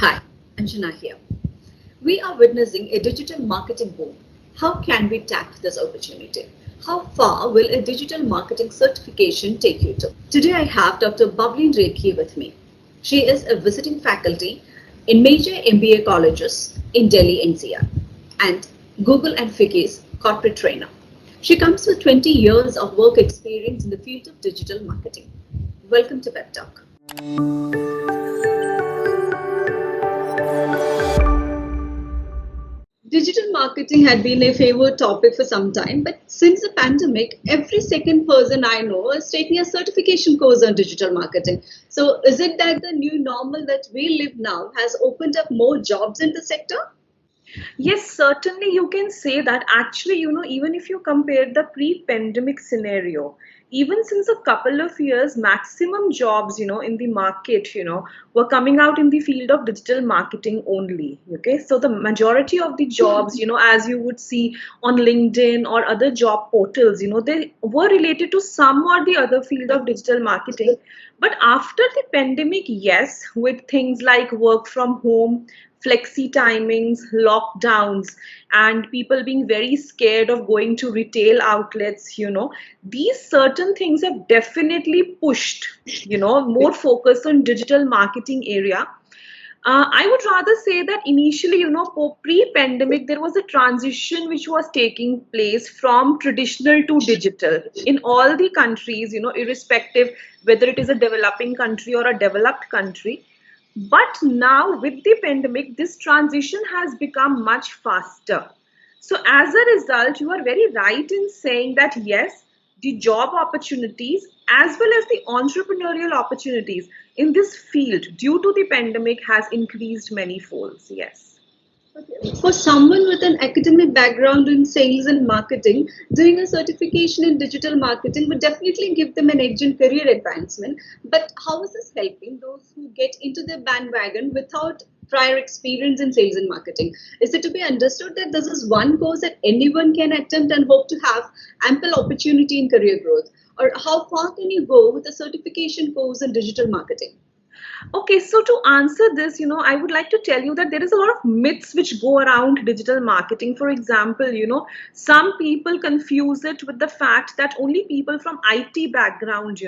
Hi, Anjana here. We are witnessing a digital marketing boom. How can we tap this opportunity? How far will a digital marketing certification take you to? Today I have Dr. Bavleen Rekhi with me. She is a visiting faculty in major MBA colleges in Delhi NCR and Google and Ficki's corporate trainer. She comes with 20 years of work experience in the field of digital marketing. Welcome to Web Talk. Digital marketing had been a favorite topic for some time, but since the pandemic, every second person I know is taking a certification course on digital marketing. So, is it that the new normal that we live now has opened up more jobs in the sector? Yes, certainly you can say that. Actually, even if you compare the pre-pandemic scenario, even since a couple of years, maximum jobs, in the market, were coming out in the field of digital marketing only. Okay, so the majority of the jobs, as you would see on LinkedIn or other job portals, they were related to some or the other field of digital marketing. But after the pandemic, yes, with things like work from home, flexi timings, lockdowns, and people being very scared of going to retail outlets, these certain things have definitely pushed, more focus on digital marketing area. I would rather say that initially, pre-pandemic, there was a transition which was taking place from traditional to digital in all the countries, irrespective whether it is a developing country or a developed country. But now, with the pandemic, this transition has become much faster. So, as a result, you are very right in saying that yes, the job opportunities as well as the entrepreneurial opportunities in this field due to the pandemic has increased many folds. Yes. For someone with an academic background in sales and marketing, doing a certification in digital marketing would definitely give them an edge in career advancement. But how is this helping those who get into the bandwagon without prior experience in sales and marketing? Is it to be understood that this is one course that anyone can attempt and hope to have ample opportunity in career growth? Or how far can you go with a certification course in digital marketing? Okay, so to answer this, I would like to tell you that there is a lot of myths which go around digital marketing. For example, some people confuse it with the fact that only people from IT background,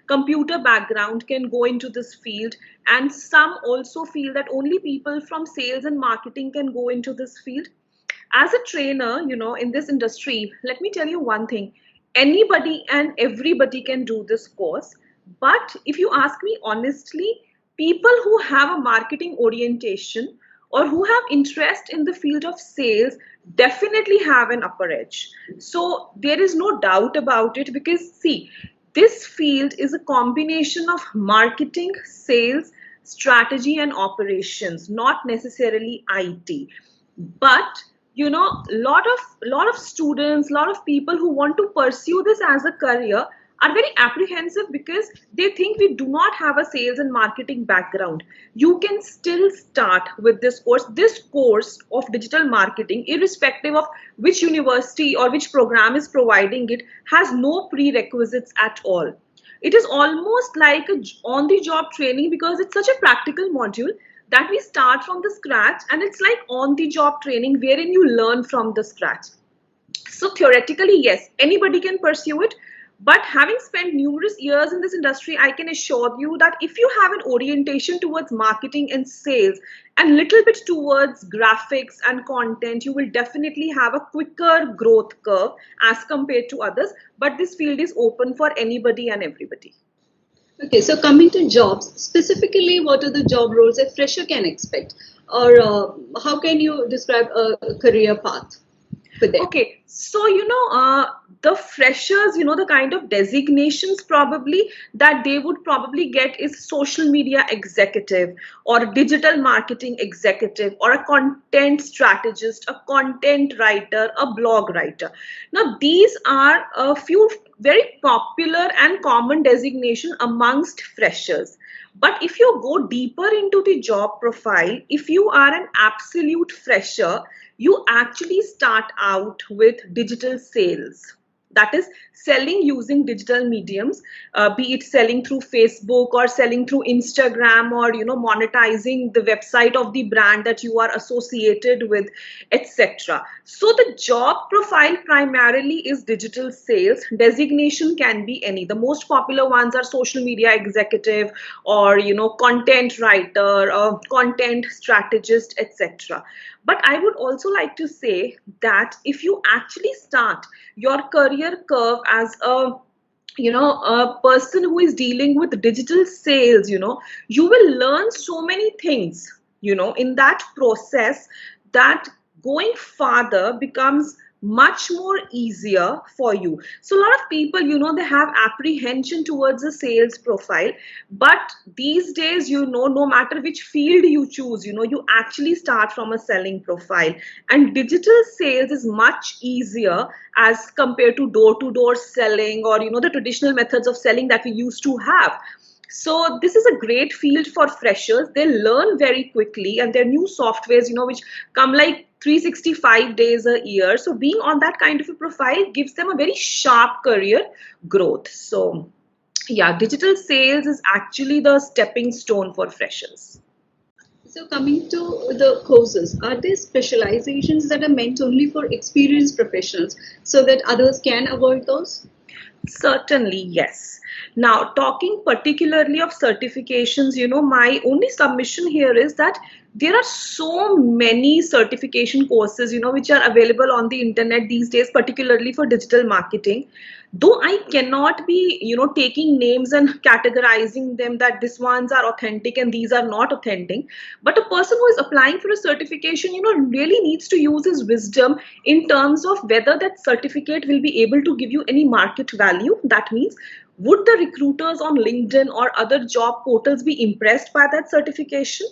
computer background can go into this field. And some also feel that only people from sales and marketing can go into this field. As a trainer, in this industry, let me tell you one thing. Anybody and everybody can do this course. But if you ask me honestly, people who have a marketing orientation or who have interest in the field of sales definitely have an upper edge. So there is no doubt about it because see, this field is a combination of marketing, sales, strategy and operations, not necessarily IT. But lot of students, lot of people who want to pursue this as a career are very apprehensive because they think we do not have a sales and marketing background. You can still start with this course of digital marketing irrespective of which university or which program is providing it, has no prerequisites at all. It is almost like a on the job training because it's such a practical module that we start from the scratch, and it's like on the job training wherein you learn from the scratch. So theoretically, yes, anybody can pursue it. But having spent numerous years in this industry, I can assure you that if you have an orientation towards marketing and sales and little bit towards graphics and content, you will definitely have a quicker growth curve as compared to others. But this field is open for anybody and everybody. Okay, so coming to jobs, specifically, what are the job roles a fresher can expect? Or how can you describe a career path for them? Okay, so the freshers, the kind of designations probably that they would probably get is social media executive or digital marketing executive or a content strategist, a content writer, a blog writer. Now, these are a few very popular and common designation amongst freshers. But if you go deeper into the job profile, if you are an absolute fresher, you actually start out with digital sales. That is selling using digital mediums, be it selling through Facebook or selling through Instagram, or monetizing the website of the brand that you are associated with, etc. So the job profile primarily is digital sales. Designation can be any. The most popular ones are social media executive, or content writer, or content strategist, etc. But I would also like to say that if you actually start your career curve as a person who is dealing with digital sales, you will learn so many things in that process, that going farther becomes much more easier for you. So a lot of people, they have apprehension towards a sales profile, but these days, no matter which field you choose, you actually start from a selling profile, and digital sales is much easier as compared to door selling, or the traditional methods of selling that we used to have. So this is a great field for freshers. They learn very quickly, and there are new softwares, which come like 365 days a year. So being on that kind of a profile gives them a very sharp career growth. So yeah, digital sales is actually the stepping stone for freshers. So coming to the courses, are there specializations that are meant only for experienced professionals so that others can avoid those? Certainly, yes. Now, talking particularly of certifications, my only submission here is that there are so many certification courses, which are available on the internet these days, particularly for digital marketing. Though I cannot be, taking names and categorizing them that these ones are authentic and these are not authentic. But a person who is applying for a certification, really needs to use his wisdom in terms of whether that certificate will be able to give you any market value. That means, would the recruiters on LinkedIn or other job portals be impressed by that certification?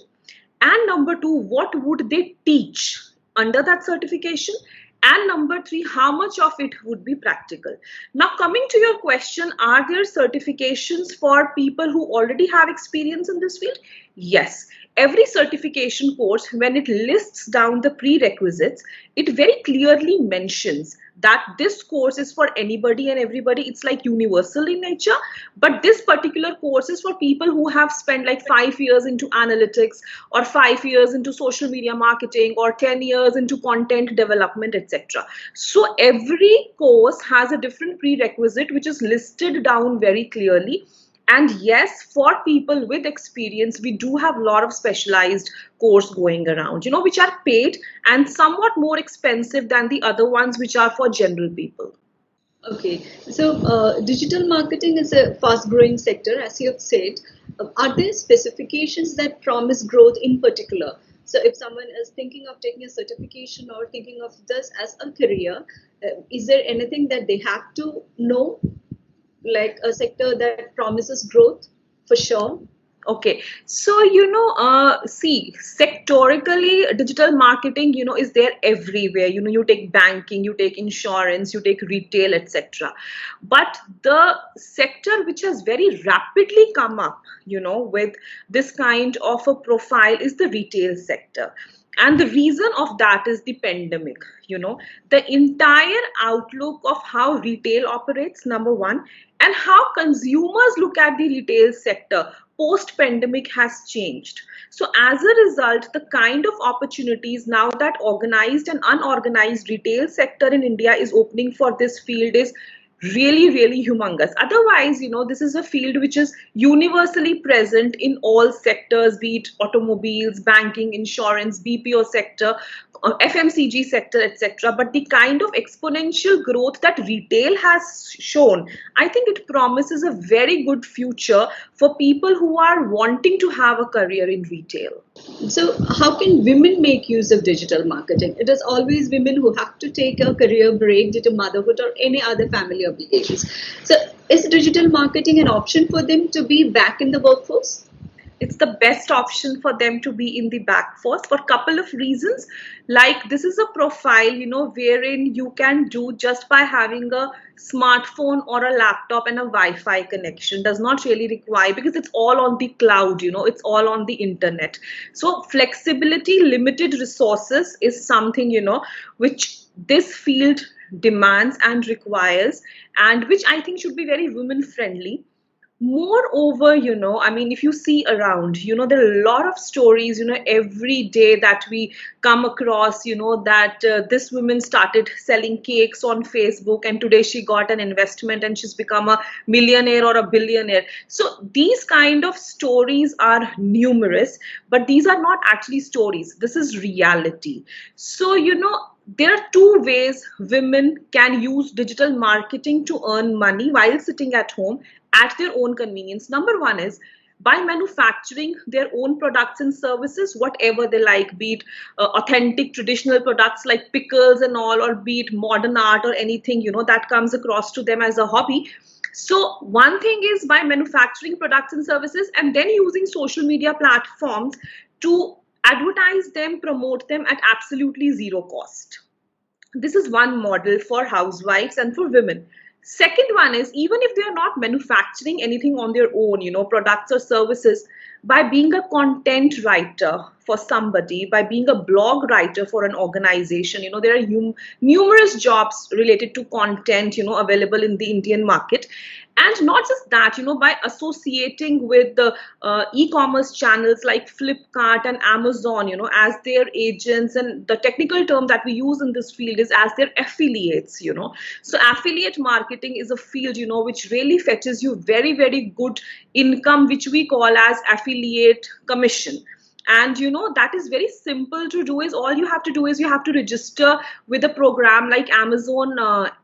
And number two, what would they teach under that certification? And number three, how much of it would be practical? Now, coming to your question, are there certifications for people who already have experience in this field? Yes. Every certification course, when it lists down the prerequisites, it very clearly mentions that this course is for anybody and everybody. It's like universal in nature, but this particular course is for people who have spent like 5 years into analytics, or 5 years into social media marketing, or 10 years into content development, etc. So every course has a different prerequisite which is listed down very clearly. And yes, for people with experience, we do have a lot of specialized course going around, which are paid and somewhat more expensive than the other ones, which are for general people. Okay, so digital marketing is a fast growing sector, as you have said. Are there specifications that promise growth in particular? So, if someone is thinking of taking a certification or thinking of this as a career, is there anything that they have to know, like a sector that promises growth for sure? Okay, so see, sectorically, digital marketing, is there everywhere. You take banking, you take insurance, you take retail, etc. But the sector which has very rapidly come up, with this kind of a profile is the retail sector. And the reason of that is the pandemic. The entire outlook of how retail operates, number one, and how consumers look at the retail sector post pandemic has changed. So as a result, the kind of opportunities now that organized and unorganized retail sector in India is opening for this field is really, really humongous. Otherwise, this is a field which is universally present in all sectors, be it automobiles, banking, insurance, BPO sector, FMCG sector, etc. But the kind of exponential growth that retail has shown, I think it promises a very good future for people who are wanting to have a career in retail. So, how can women make use of digital marketing? It is always women who have to take a career break due to motherhood or any other family obligations. So, is digital marketing an option for them to be back in the workforce? It's the best option for them to be in the back force for a couple of reasons. Like, this is a profile, wherein you can do just by having a smartphone or a laptop and a Wi-Fi connection. Does not really require, because it's all on the cloud, it's all on the internet. So flexibility, limited resources is something, which this field demands and requires, and which I think should be very women friendly. Moreover, I mean, if you see around, there are a lot of stories, every day that we come across, that this woman started selling cakes on Facebook, and today she got an investment and she's become a millionaire or a billionaire. So these kind of stories are numerous, but these are not actually stories. This is reality. So, there are two ways women can use digital marketing to earn money while sitting at home at their own convenience. Number one is by manufacturing their own products and services, whatever they like, be it authentic traditional products like pickles and all, or be it modern art or anything, that comes across to them as a hobby. So one thing is by manufacturing products and services, and then using social media platforms to advertise them, promote them at absolutely zero cost. This is one model for housewives and for women. Second one is, even if they are not manufacturing anything on their own, products or services, by being a content writer for somebody, by being a blog writer for an organization, there are numerous jobs related to content, available in the Indian market. And not just that, by associating with the e-commerce channels like Flipkart and Amazon, as their agents, and the technical term that we use in this field is as their affiliates, So affiliate marketing is a field, which really fetches you very, very good income, which we call as affiliate commission. And that is very simple to do. Is all you have to do is you have to register with a program like Amazon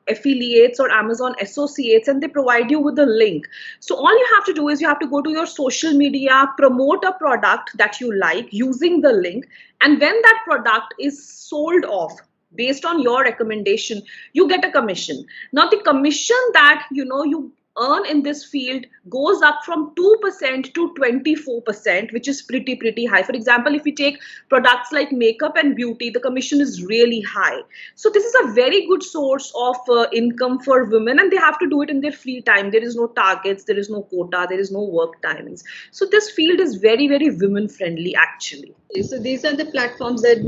affiliates or Amazon associates, and they provide you with a link. So all you have to do is you have to go to your social media, promote a product that you like using the link, and when that product is sold off based on your recommendation, you get a commission. Now the commission that you earn in this field goes up from 2% to 24%, which is pretty high. For example, if we take products like makeup and beauty, the commission is really high. So this is a very good source of income for women, and they have to do it in their free time. There is no targets, there is no quota, there is no work timings. So this field is very, very women friendly actually. So these are the platforms that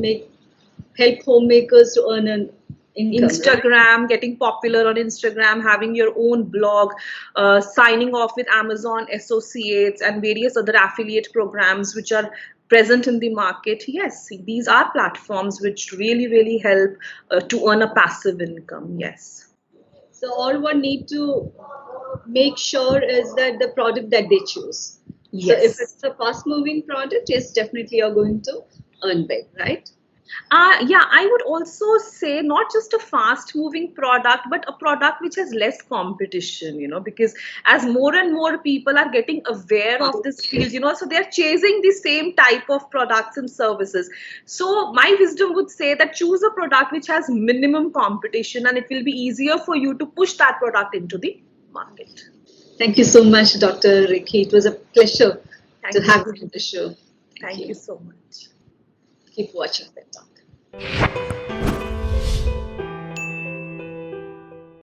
help homemakers to earn an income, Instagram, right? Getting popular on Instagram, having your own blog, signing off with Amazon associates and various other affiliate programs which are present in the market. Yes, these are platforms which really, really help to earn a passive income. Yes. So all one need to make sure is that the product that they choose. Yes. So if it's a fast moving product, yes, definitely you're going to earn big, right? Yeah, I would also say not just a fast moving product, but a product which has less competition, because as more and more people are getting aware of this field, so they're chasing the same type of products and services. So my wisdom would say that choose a product which has minimum competition, and it will be easier for you to push that product into the market. Thank you so much, Dr. Ricky. It was a pleasure to have you on the show. Thank you so much. Keep watching Pet Talk.